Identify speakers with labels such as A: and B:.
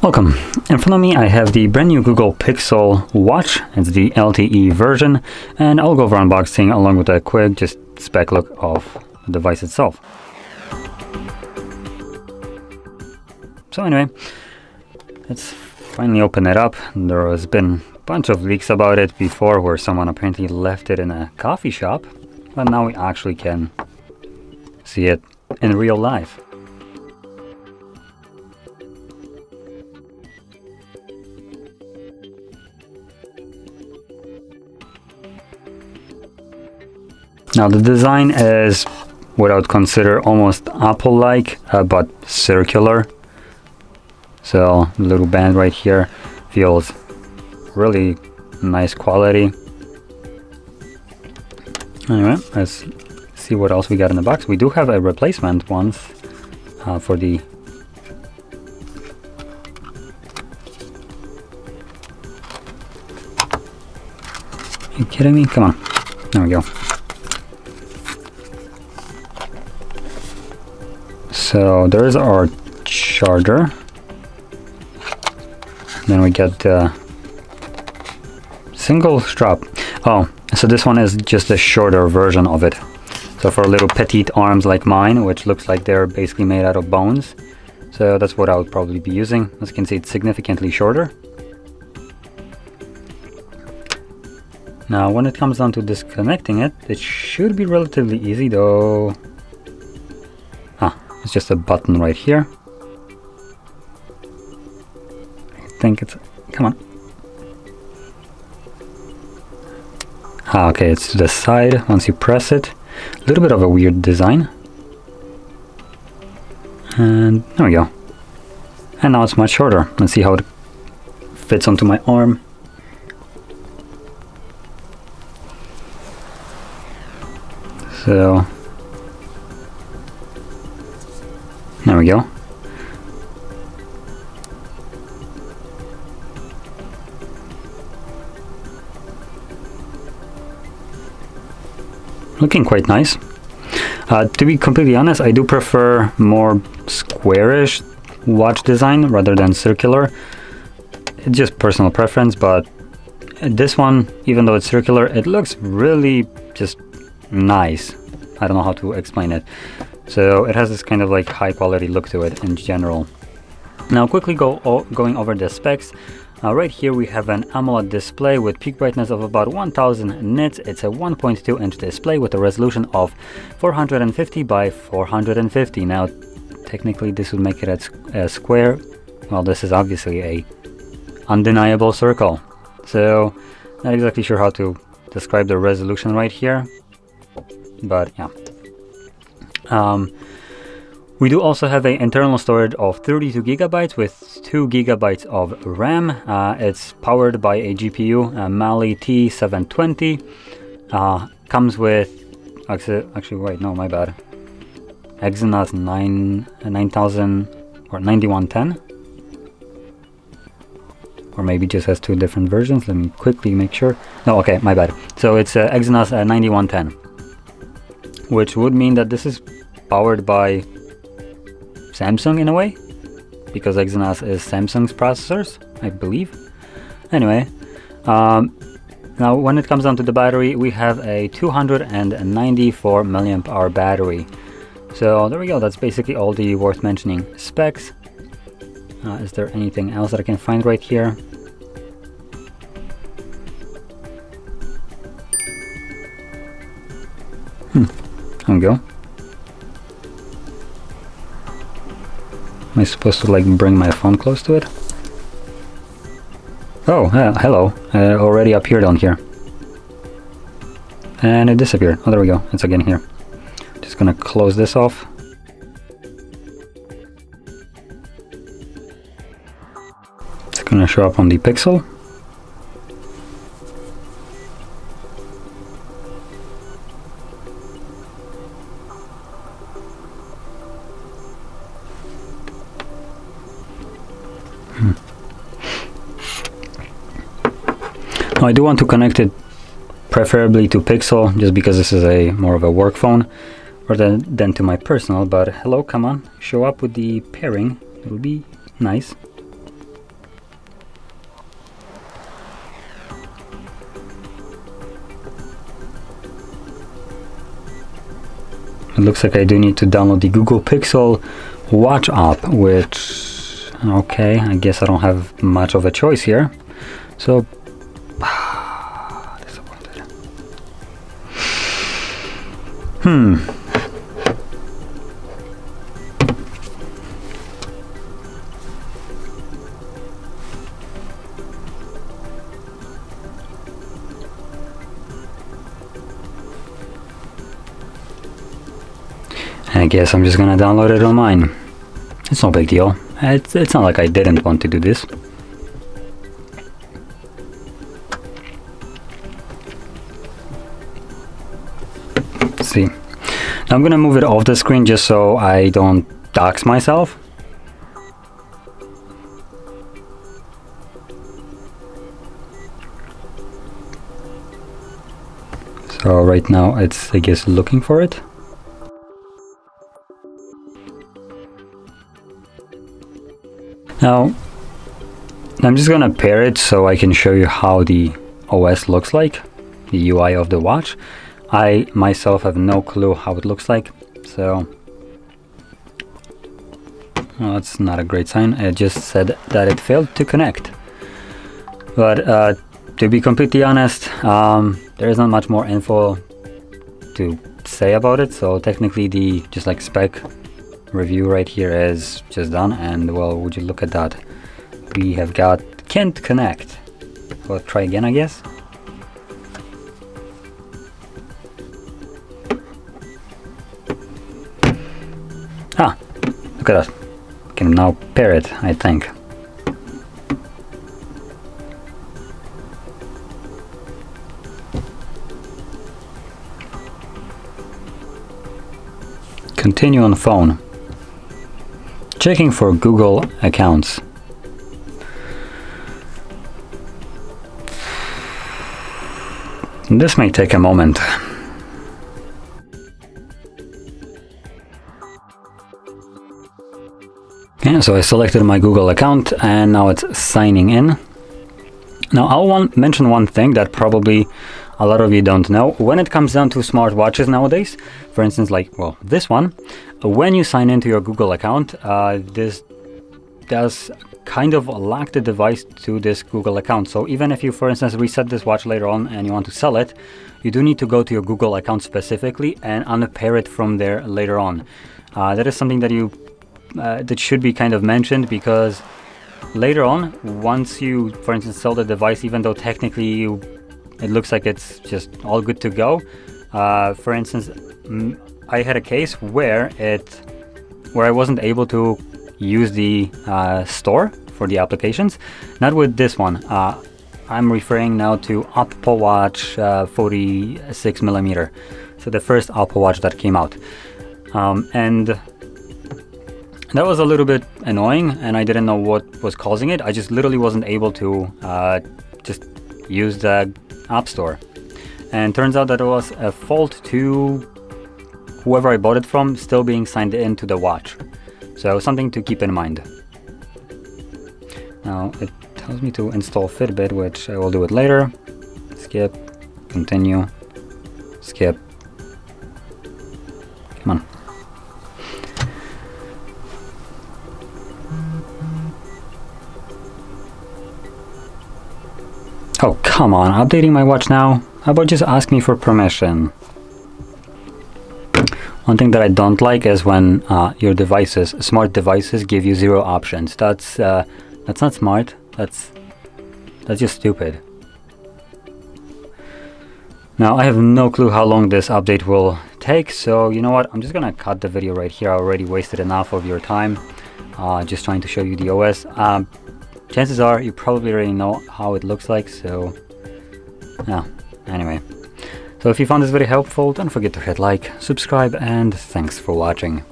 A: Welcome. In front of me I have the brand new Google Pixel Watch. It's the LTE version, and I'll go over unboxing along with a quick just spec look of the device itself. So anyway, let's finally open it up. There has been a bunch of leaks about it before where someone apparently left it in a coffee shop, but now we actually can see it in real life. Now the design is what I would consider almost Apple-like, but circular. So the little band right here feels really nice quality. Anyway, let's see what else we got in the box. We do have a replacement one for the Are you kidding me? Come on. There we go. So there's our charger. Then we get the single strap. Oh, so this one is just a shorter version of it. So for little petite arms like mine, which looks like they're basically made out of bones. So that's what I would probably be using. As you can see, it's significantly shorter. Now, when it comes down to disconnecting it, it should be relatively easy though. It's just a button right here. I think it's... come on. Okay, it's to the side once you press it. A little bit of a weird design. And there we go. And now it's much shorter. Let's see how it fits onto my arm. So... there we go. Looking quite nice. To be completely honest, I do prefer more squarish watch design rather than circular. It's just personal preference, but this one, even though it's circular, it looks really just nice. I don't know how to explain it. So it has this kind of like high quality look to it in general. Now quickly going over the specs. Right here we have an AMOLED display with peak brightness of about 1000 nits. It's a 1.2 inch display with a resolution of 450 by 450. Now technically this would make it a square. Well, this is obviously a undeniable circle. So not exactly sure how to describe the resolution right here, but yeah. We do also have an internal storage of 32 gigabytes with 2 gigabytes of RAM. It's powered by a GPU, Mali T720. Comes with, actually wait, no, my bad. Exynos 9000 or 9110. Or maybe just has two different versions. Let me quickly make sure. No, okay, my bad. So it's Exynos 9110. Which would mean that this is powered by Samsung in a way, because Exynos is Samsung's processors, I believe. Anyway, now when it comes down to the battery, we have a 294 milliamp hour battery. So there we go, that's basically all the worth mentioning specs. Is there anything else that I can find right here? There we go. Am I supposed to like bring my phone close to it? Oh, hello. It already appeared on here. And it disappeared. Oh, there we go. It's again here. Just gonna close this off. It's gonna show up on the Pixel. Now, I do want to connect it preferably to Pixel, just because this is a more of a work phone rather than to my personal. But hello, come on, show up with the pairing. It will be nice. it looks like I do need to download the Google Pixel Watch app, which, okay, I guess I don't have much of a choice here. So, disappointed. I guess I'm just gonna download it on mine. It's no big deal. It's not like I didn't want to do this. Let's see. Now I'm gonna move it off the screen just so I don't dox myself. So right now it's, I guess, looking for it. Now, I'm just gonna pair it so I can show you how the OS looks like, the UI of the watch. I myself have no clue how it looks like, so well, that's not a great sign. It just said that it failed to connect. But to be completely honest, there is not much more info to say about it, so technically the just like spec review right here is just done, and well, would you look at that, we have got can't connect. We'll try again, I guess. Ah, look at that. I can now pair it, I think. Continue on phone. Checking for Google accounts. This may take a moment. Yeah, so I selected my Google account and now it's signing in. Now I'll mention one thing that probably a lot of you don't know. When it comes down to smartwatches nowadays, for instance, like, well, this one, when you sign into your Google account, this does kind of lock the device to this Google account. So even if you, for instance, reset this watch later on and you want to sell it, you do need to go to your Google account specifically and unpair it from there later on. That is something that that should be kind of mentioned, because later on, once you, for instance, sell the device, even though technically it looks like it's just all good to go. For instance, I had a case where I wasn't able to use the store for the applications. Not with this one. I'm referring now to Apple Watch 46mm. So the first Apple Watch that came out. And that was a little bit annoying, and I didn't know what was causing it. I just literally wasn't able to just use the App Store, and turns out that it was a fault to whoever I bought it from still being signed into the watch. So something to keep in mind. Now it tells me to install Fitbit, which I will do it later. Skip, continue, skip. Come on. Oh, come on, updating my watch now? How about just ask me for permission? One thing that I don't like is when your devices, smart devices, give you 0 options. That's not smart. That's just stupid. Now, I have no clue how long this update will take, so you know what? I'm just gonna cut the video right here. I already wasted enough of your time just trying to show you the OS. Chances are you probably already know how it looks like, so yeah, anyway. So if you found this very helpful, don't forget to hit like, subscribe, and thanks for watching.